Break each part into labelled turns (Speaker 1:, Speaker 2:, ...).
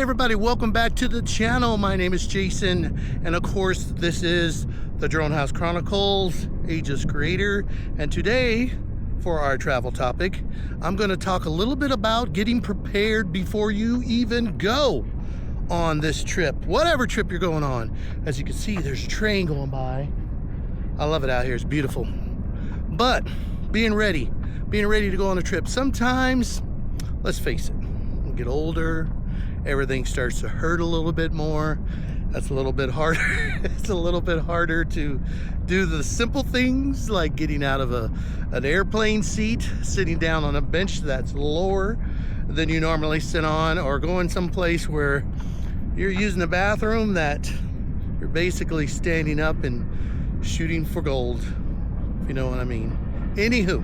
Speaker 1: everybody, welcome back to the channel. My name is Jason, and of course this is the Drone House Chronicles, Aegis creator. And today for our travel topic, I'm going to talk a little bit about getting prepared before you even go on this trip, whatever trip you're going on. As you can see, there's a train going by. I love it out here, it's beautiful. But being ready to go on a trip, sometimes, let's face it, we get older, everything starts to hurt a little bit more. That's a little bit harder. It's a little bit harder to do the simple things like getting out of an airplane seat, sitting down on a bench that's lower than you normally sit on, or going someplace where you're using a bathroom that you're basically standing up and shooting for gold, if you know what I mean. Anywho,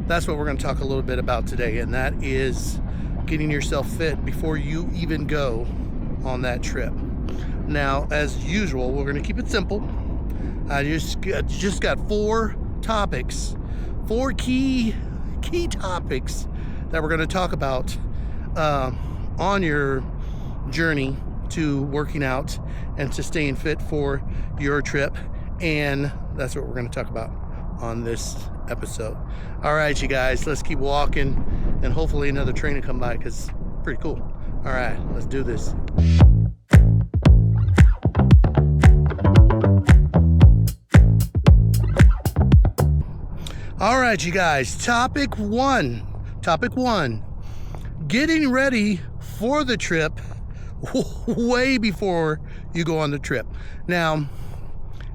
Speaker 1: that's what we're going to talk a little bit about today, and that is getting yourself fit before you even go on that trip. Now, as usual, we're going to keep it simple. I just got four key topics that we're going to talk about on your journey to working out and to staying fit for your trip, and that's what we're going to talk about on this episode. All right, you guys, let's keep walking, and hopefully another train will come by because it's pretty cool. All right, let's do this. All right, you guys, topic one, getting ready for the trip way before you go on the trip. Now,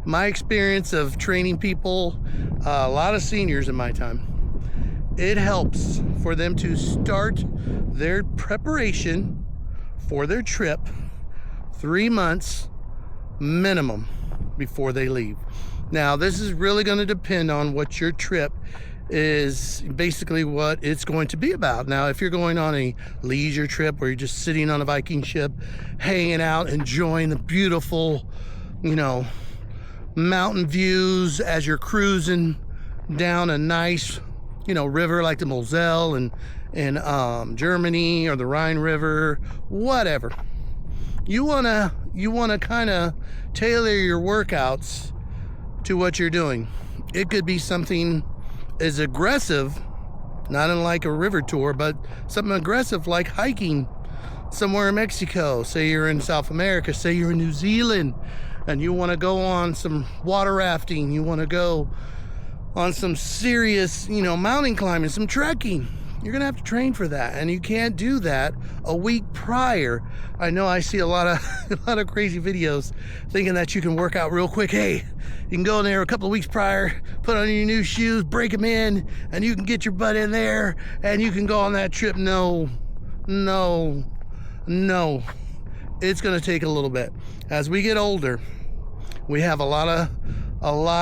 Speaker 1: my experience of training people, a lot of seniors in my time, it helps for them to start their preparation for their trip 3 months minimum before they leave. Now, this is really going to depend on what your trip is, basically what it's going to be about. Now, if you're going on a leisure trip where you're just sitting on a Viking ship, hanging out, enjoying the beautiful, mountain views as you're cruising down a nice, river like the Moselle in Germany, or the Rhine River, whatever. You wanna kind of tailor your workouts to what you're doing. It could be something as aggressive, not unlike a river tour, but something aggressive like hiking somewhere in Mexico. Say you're in South America, say you're in New Zealand, and you want to go on some water rafting, you want to go on some serious, mountain climbing, some trekking. You're gonna have to train for that, and you can't do that a week prior. I know I see a lot of crazy videos thinking that you can work out real quick. Hey, you can go in there a couple of weeks prior, put on your new shoes, break them in, and you can get your butt in there, and you can go on that trip. No. It's gonna take a little bit. As we get older, we have a lot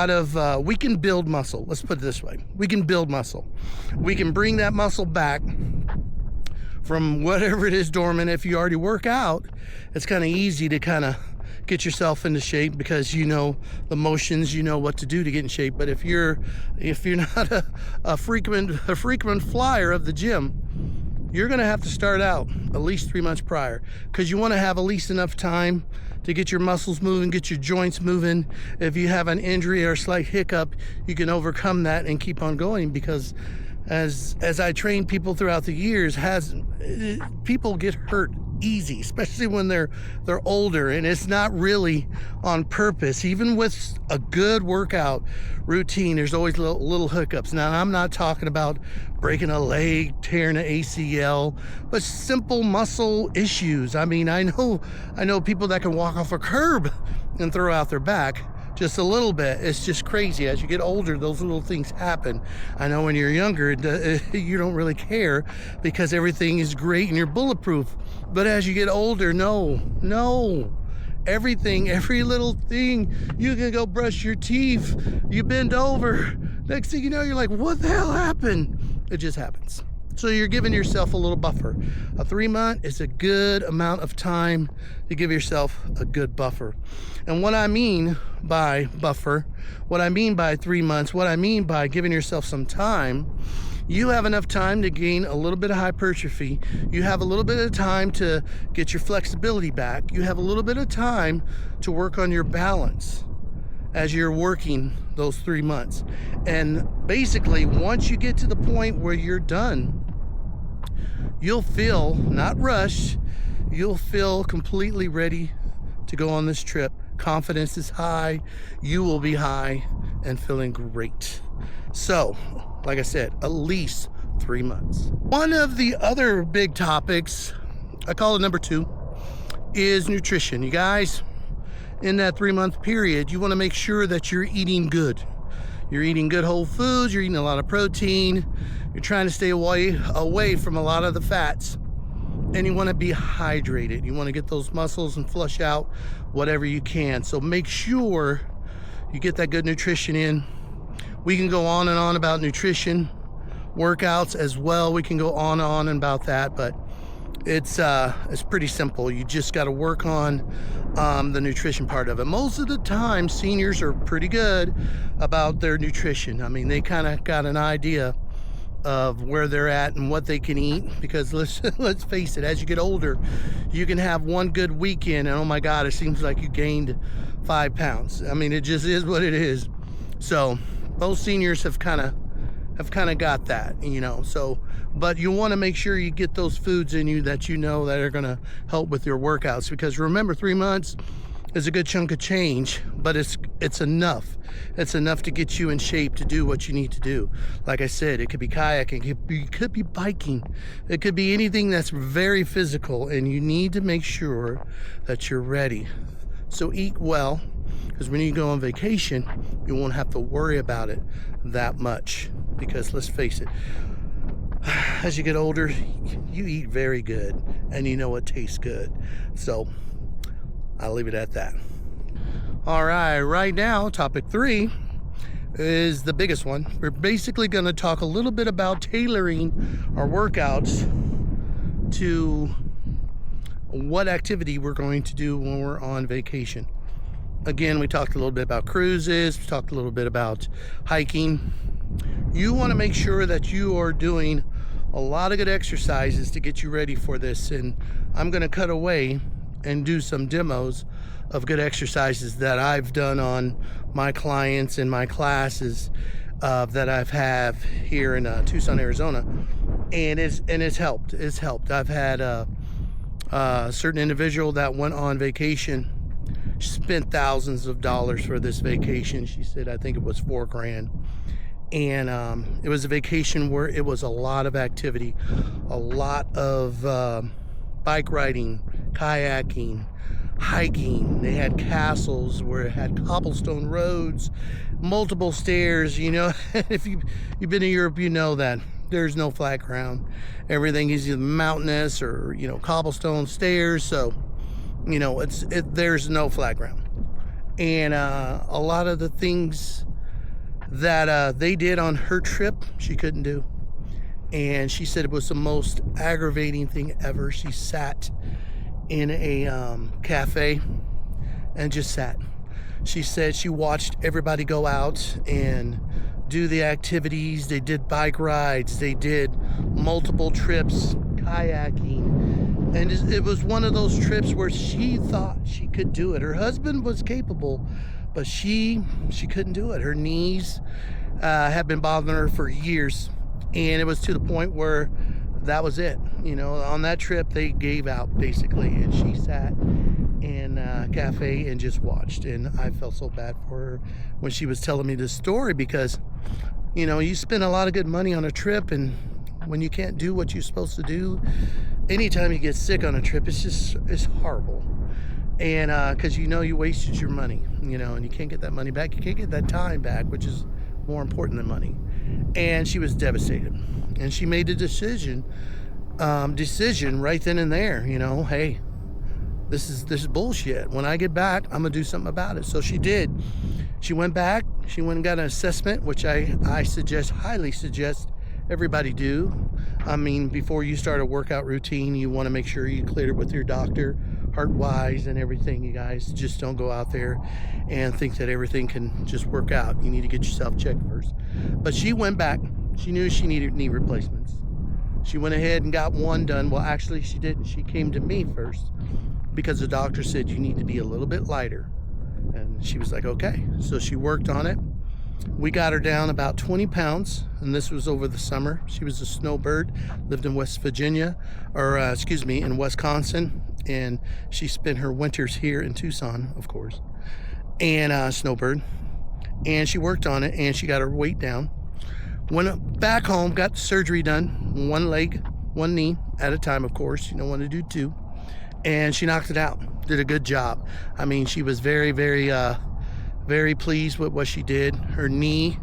Speaker 1: of we can build muscle. Let's put it this way. We can build muscle. We can bring that muscle back from whatever it is dormant. If you already work out, it's kind of easy to kind of get yourself into shape because you know the motions, you know what to do to get in shape. But if you're not a frequent flyer of the gym, you're going to have to start out at least 3 months prior, because you want to have at least enough time to get your muscles moving, get your joints moving. If you have an injury or a slight hiccup, you can overcome that and keep on going. Because as I train people throughout the years, people get hurt easy, especially when they're older, and it's not really on purpose. Even with a good workout routine, there's always little hiccups. Now, I'm not talking about breaking a leg, tearing an ACL, but simple muscle issues. I mean, I know people that can walk off a curb and throw out their back just a little bit. It's just crazy. As you get older, those little things happen. I know when you're younger, you don't really care because everything is great and you're bulletproof. But as you get older, no. Everything, every little thing, you can go brush your teeth, you bend over. Next thing you know, you're like, what the hell happened? It just happens. So you're giving yourself a little buffer. A 3 month is a good amount of time to give yourself a good buffer. And what I mean by buffer, what I mean by 3 months, what I mean by giving yourself some time You have enough time to gain a little bit of hypertrophy. You have a little bit of time to get your flexibility back. You have a little bit of time to work on your balance as you're working those 3 months. And basically, once you get to the point where you're done, you'll feel not rushed, you'll feel completely ready to go on this trip. Confidence is high, you will be high and feeling great. So, like I said, at least 3 months. One of the other big topics, I call it number 2, is nutrition. You guys, in that 3-month period, you want to make sure that you're eating good. You're eating good whole foods, you're eating a lot of protein, you're trying to stay away from a lot of the fats, and you want to be hydrated. You want to get those muscles and flush out whatever you can. So make sure you get that good nutrition in. We can go on and on about nutrition, workouts as well. We can go on and on about that, but it's pretty simple. You just got to work on the nutrition part of it. Most of the time, seniors are pretty good about their nutrition. I mean, they kind of got an idea of where they're at and what they can eat, because let's face it, as you get older, you can have one good weekend and oh my God, it seems like you gained 5 pounds. I mean, it just is what it is. So most seniors have kind of got that, you know. So, but you want to make sure you get those foods in you that you know that are going to help with your workouts, because remember, 3 months is a good chunk of change, but it's enough. It's enough to get you in shape to do what you need to do. Like I said, it could be kayaking, it could be biking, it could be anything that's very physical, and you need to make sure that you're ready. So eat well, because when you go on vacation, you won't have to worry about it that much. Because let's face it, as you get older, you eat very good, and you know what tastes good. So I'll leave it at that. All right now, topic 3 is the biggest one. We're basically going to talk a little bit about tailoring our workouts to what activity we're going to do when we're on vacation. Again, we talked a little bit about cruises, we talked a little bit about hiking. You want to make sure that you are doing a lot of good exercises to get you ready for this, and I'm going to cut away and do some demos of good exercises that I've done on my clients in my classes that I've have here in Tucson, Arizona, and it's helped. It's helped. I've had a certain individual that went on vacation. She spent thousands of dollars for this vacation. She said, I think it was $4,000. And it was a vacation where it was a lot of activity, a lot of bike riding, kayaking, hiking. They had castles where it had cobblestone roads, multiple stairs. You know, if you've been to Europe, you know that there's no flat ground. Everything is either mountainous or, you know, cobblestone stairs. So, you know, there's no flat ground. And a lot of the things that they did on her trip, she couldn't do. And she said it was the most aggravating thing ever. She sat in a cafe and just sat. She said she watched everybody go out and do the activities. They did bike rides, they did multiple trips, kayaking, and it was one of those trips where she thought she could do it. Her husband was capable, but she couldn't do it. Her knees had been bothering her for years, and it was to the point where that was it. You know, on that trip they gave out basically, and she sat in a cafe and just watched. And I felt so bad for her when she was telling me this story, because, you know, you spend a lot of good money on a trip, and when you can't do what you're supposed to do, anytime you get sick on a trip, it's horrible. And because you know you wasted your money, you know, and you can't get that money back. You can't get that time back, which is more important than money. And she was devastated, and she made a decision right then and there. You know, hey, this is bullshit. When I get back, I'm gonna do something about it. So she did. She went back. She went and got an assessment, which I highly suggest everybody do. I mean, before you start a workout routine, you want to make sure you clear it with your doctor, heart-wise and everything. You guys just don't go out there and think that everything can just work out. You need to get yourself checked first. But she went back She knew she needed knee replacements. She went ahead and got one done. Well, actually, she didn't. She came to me first because the doctor said you need to be a little bit lighter. And she was like, okay. So she worked on it. We got her down about 20 pounds, and this was over the summer. She was a snowbird, lived in West Virginia, or in Wisconsin, and she spent her winters here in Tucson, of course, and snowbird. And she worked on it, and she got her weight down. Went back home, got the surgery done, one leg, one knee at a time, of course. You don't want to do two. And she knocked it out, did a good job. I mean, she was very, very pleased with what she did. Her knee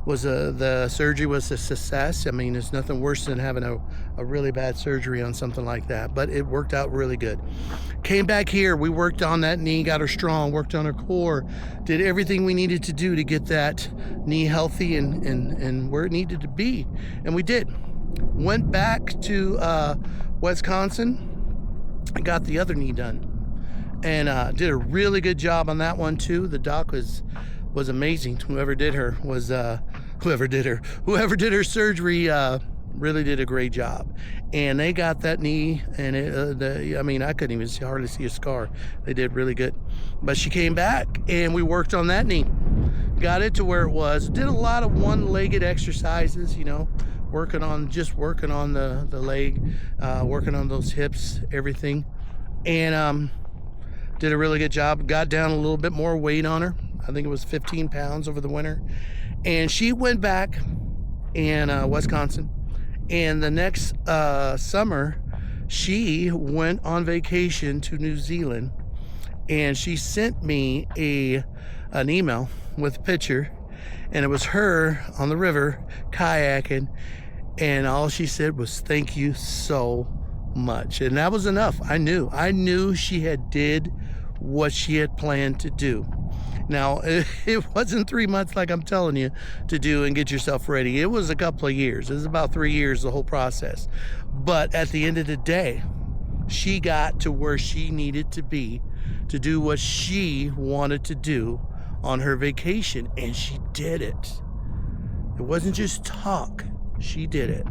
Speaker 1: was the surgery was a success. I mean, it's nothing worse than having a really bad surgery on something like that, but it worked out really good. Came back here, we worked on that knee, got her strong, worked on her core, did everything we needed to do to get that knee healthy and where it needed to be, and we did. Went back to Wisconsin and got the other knee done, and did a really good job on that one too. The doc was amazing. Whoever did her surgery really did a great job, and they got that knee, and I couldn't even hardly see a scar. They did really good. But she came back, and we worked on that knee, got it to where it was. Did a lot of one-legged exercises, working on the leg, working on those hips, everything, and did a really good job. Got down a little bit more weight on her. I think it was 15 pounds over the winter. And she went back in Wisconsin. And the next summer, she went on vacation to New Zealand. And she sent me an email with a picture. And it was her on the river kayaking. And all she said was, "Thank you so much." And that was enough. I knew she had did what she had planned to do. Now, it wasn't 3 months like I'm telling you to do and get yourself ready. It was a couple of years. It was about 3 years, the whole process. But at the end of the day, she got to where she needed to be to do what she wanted to do on her vacation, and she did it. It wasn't just talk. She did it.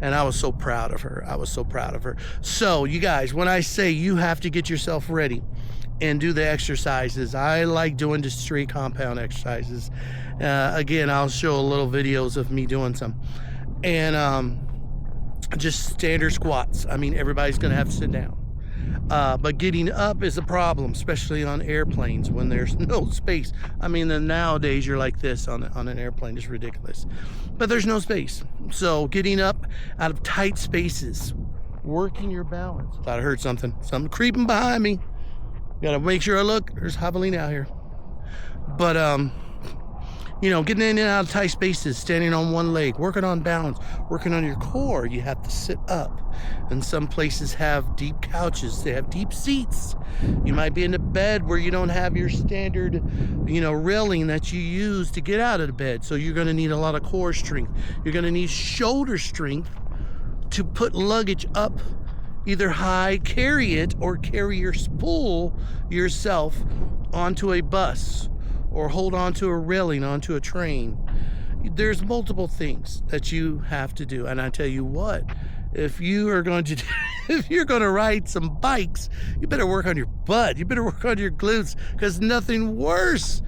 Speaker 1: And I was so proud of her. So, you guys, when I say you have to get yourself ready and do the exercises, I like doing just straight compound exercises. Again, I'll show a little videos of me doing some. And just standard squats. I mean, everybody's going to have to sit down. But getting up is a problem, especially on airplanes when there's no space. I mean, then nowadays you're like this on an airplane. It's ridiculous. But there's no space. So getting up out of tight spaces, working your balance. Thought I heard something creeping behind me. Gotta make sure I look. There's javelina out here. But getting in and out of tight spaces, standing on one leg, working on balance, working on your core. You have to sit up. And some places have deep couches. They have deep seats. You might be in a bed where you don't have your standard, railing that you use to get out of the bed. So you're going to need a lot of core strength. You're going to need shoulder strength to put luggage up either high, carry it, or pull yourself onto a bus, or hold onto a railing onto a train. There's multiple things that you have to do. And I tell you what, if you're going to ride some bikes, you better work on your butt. You better work on your glutes, because nothing worse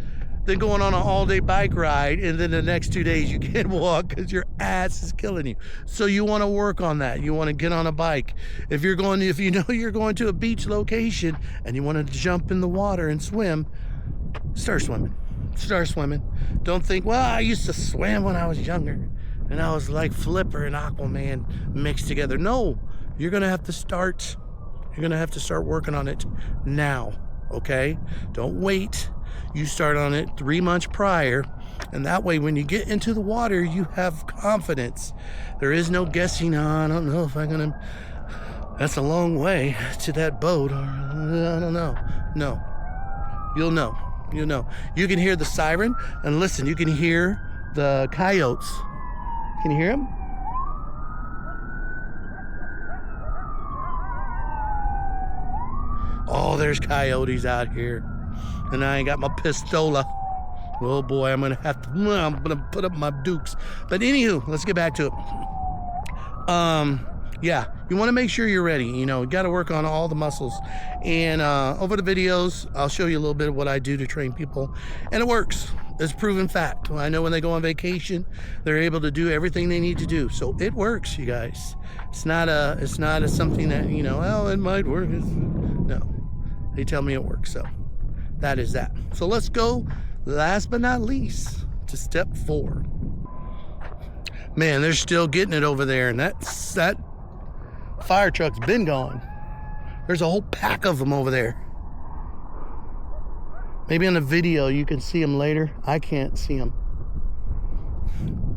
Speaker 1: than going on an all-day bike ride and then the next 2 days you can't walk because your ass is killing you. So you want to work on that. You want to get on a bike. If you know you're going to a beach location and you want to jump in the water and swim, start swimming. Don't think, well, I used to swim when I was younger and I was like Flipper and Aquaman mixed together. No, you're going to have to start working on it now, okay? Don't wait. You start on it 3 months prior, and that way when you get into the water, you have confidence. There is no guessing, I don't know if I'm going to, that's a long way to that boat, or I don't know. No, you'll know. You can hear the siren, and listen, you can hear the coyotes. Can you hear them? Oh, there's coyotes out here. And I ain't got my pistola. Oh boy, I'm gonna put up my dukes. But anywho, let's get back to it. Yeah, you want to make sure you're ready. You got to work on all the muscles. And over the videos, I'll show you a little bit of what I do to train people, and it works. It's proven fact. I know when they go on vacation, they're able to do everything they need to do. So it works, you guys. It's not a something that oh, it might work. No, they tell me it works. So that is that. So let's go. Last but not least, to step 4. Man, they're still getting it over there, and that fire truck's been gone. There's a whole pack of them over there. Maybe on the video you can see them later. I can't see them,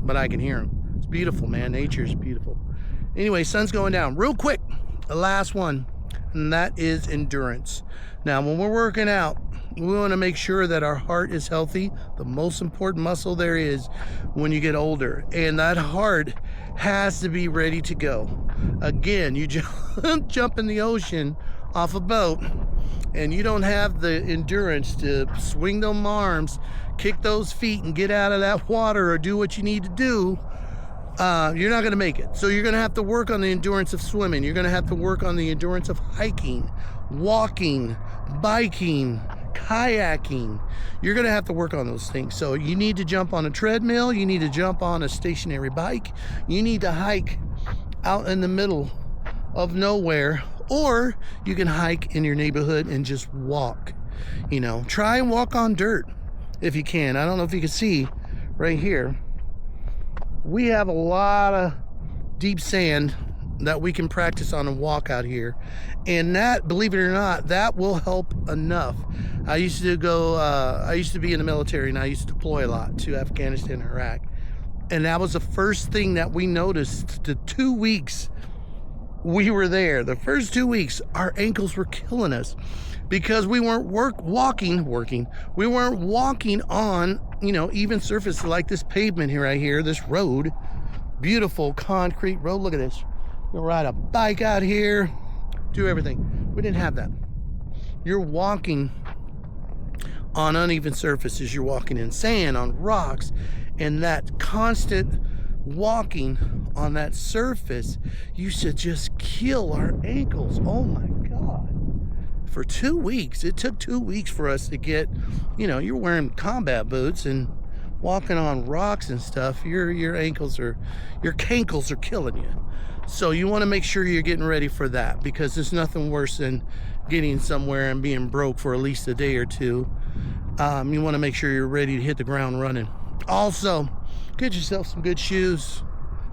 Speaker 1: but I can hear them. It's beautiful, man. Nature's beautiful. Anyway, sun's going down. Real quick, the last one, and that is endurance. Now, when we're working out, we want to make sure that our heart is healthy. The most important muscle there is when you get older. And that heart has to be ready to go. Again, you jump in the ocean off a boat and you don't have the endurance to swing them arms, kick those feet and get out of that water or do what you need to do. You're not going to make it. So you're going to have to work on the endurance of swimming. You're going to have to work on the endurance of hiking, walking, biking, kayaking. You're going to have to work on those things. So you need to jump on a treadmill. You need to jump on a stationary bike. You need to hike out in the middle of nowhere, or you can hike in your neighborhood and just walk. Try and walk on dirt if you can. I don't know if you can see right here. We have a lot of deep sand that we can practice on and walk out here, and that, believe it or not, that will help enough. I used to be in the military, and I used to deploy a lot to Afghanistan and Iraq, and that was the first thing that we noticed. The 2 weeks we were there, the first 2 weeks, our ankles were killing us because we weren't we weren't walking on even surface like this pavement here, right here, this road, beautiful concrete road. Look at this. You'll ride a bike out here, do everything. We didn't have that. You're walking on uneven surfaces. You're walking in sand, on rocks, and that constant walking on that surface used to just kill our ankles. Oh my God. For 2 weeks, it took 2 weeks for us to get, you're wearing combat boots and walking on rocks and stuff. Your cankles are killing you. So you want to make sure you're getting ready for that, because there's nothing worse than getting somewhere and being broke for at least a day or two. You want to make sure you're ready to hit the ground running. Also, get yourself some good shoes.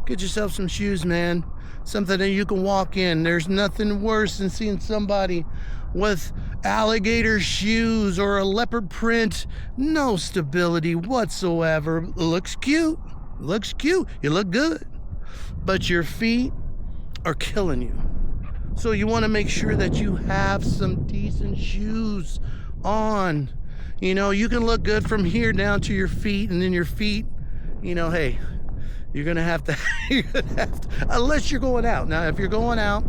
Speaker 1: Get yourself some shoes, man. Something that you can walk in. There's nothing worse than seeing somebody with alligator shoes or a leopard print. No stability whatsoever. Looks cute. You look good. But your feet are killing you. So you want to make sure that you have some decent shoes on. You can look good from here down to your feet, and then your feet, hey, you're gonna have to unless you're going out. Now, if you're going out,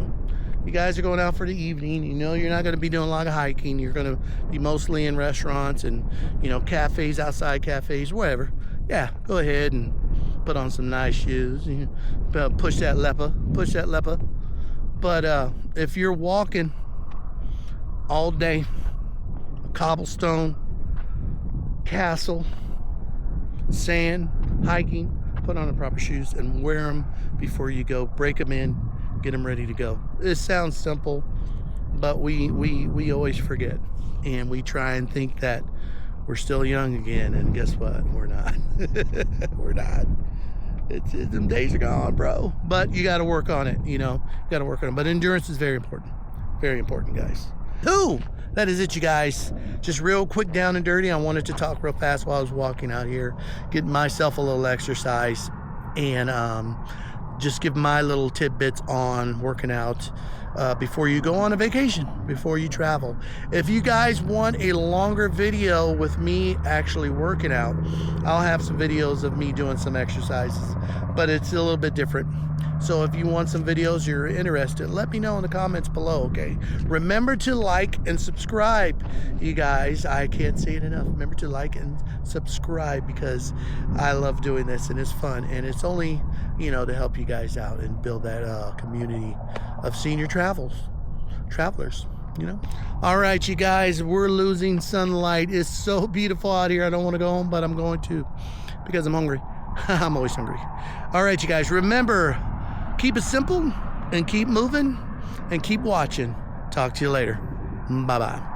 Speaker 1: you guys are going out for the evening, you're not going to be doing a lot of hiking. You're going to be mostly in restaurants and, cafes, outside cafes, wherever. Yeah, go ahead and put on some nice shoes. Push that leopard. But if you're walking all day, a cobblestone, castle, sand, hiking, put on the proper shoes and wear them before you go. Break them in. Get them ready to go. It sounds simple, but we always forget, and we try and think that we're still young again, and guess what? We're not. We're not. Them days are gone, bro. But you got to work on it. You got to work on it. But endurance is very important, guys. That is it, you guys. Just real quick, down and dirty. I wanted to talk real fast while I was walking out here, getting myself a little exercise, and just give my little tidbits on working out before you go on a vacation, before you travel. If you guys want a longer video with me actually working out, I'll have some videos of me doing some exercises but it's a little bit different. So if you want some videos, you're interested, let me know in the comments below, okay? Remember to like and subscribe, you guys. I can't say it enough. Remember to like and subscribe, because I love doing this and it's fun, and it's only, you know, to help you guys out and build that community of senior travelers, you know. All right, you guys, we're losing sunlight. It's so beautiful out here. I don't want to go home, but I'm going to, because I'm hungry. I'm always hungry. All right, you guys, remember, keep it simple and keep moving and keep watching. Talk to you later. Bye-bye.